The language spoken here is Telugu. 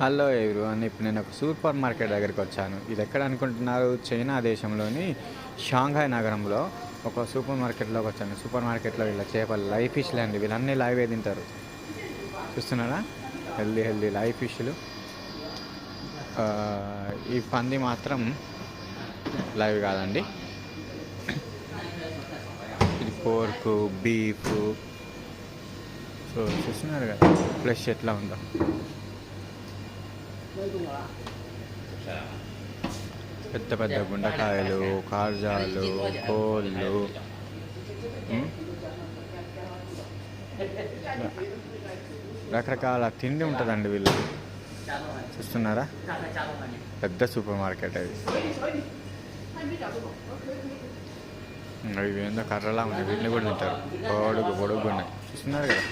హలో ఎవ్రీవన్, ఇప్పుడు నేను ఒక సూపర్ మార్కెట్ దగ్గరికి వచ్చాను. ఇది ఎక్కడ అనుకుంటున్నారు? చైనా దేశంలోని షాంఘై నగరంలో ఒక సూపర్ మార్కెట్లోకి వచ్చాను. సూపర్ మార్కెట్లో వీళ్ళ చేపలు లైవ్ ఫిష్లు అండి. వీళ్ళన్నీ లైవే తింటారు. చూస్తున్నారా? హెల్దీ లైవ్ ఫిష్లు. ఈ పంది మాత్రం లైవ్ కాదండి. ఇది పోర్కు, బీఫ్. సో చూస్తున్నారు కదా ఫ్లెష్ ఎట్లా ఉందో. పెద్ద పెద్ద గుండకాయలు, కార్జాలు, కోళ్ళు, రకరకాల తిండి ఉంటుందండి వీళ్ళు. చూస్తున్నారా? పెద్ద సూపర్ మార్కెట్ అది. ఇవి ఏందో కర్రలా ఉన్నాయి, వీటిని కూడా తింటారు. పొడుగు ఉన్నాయి. చూస్తున్నారు కదా.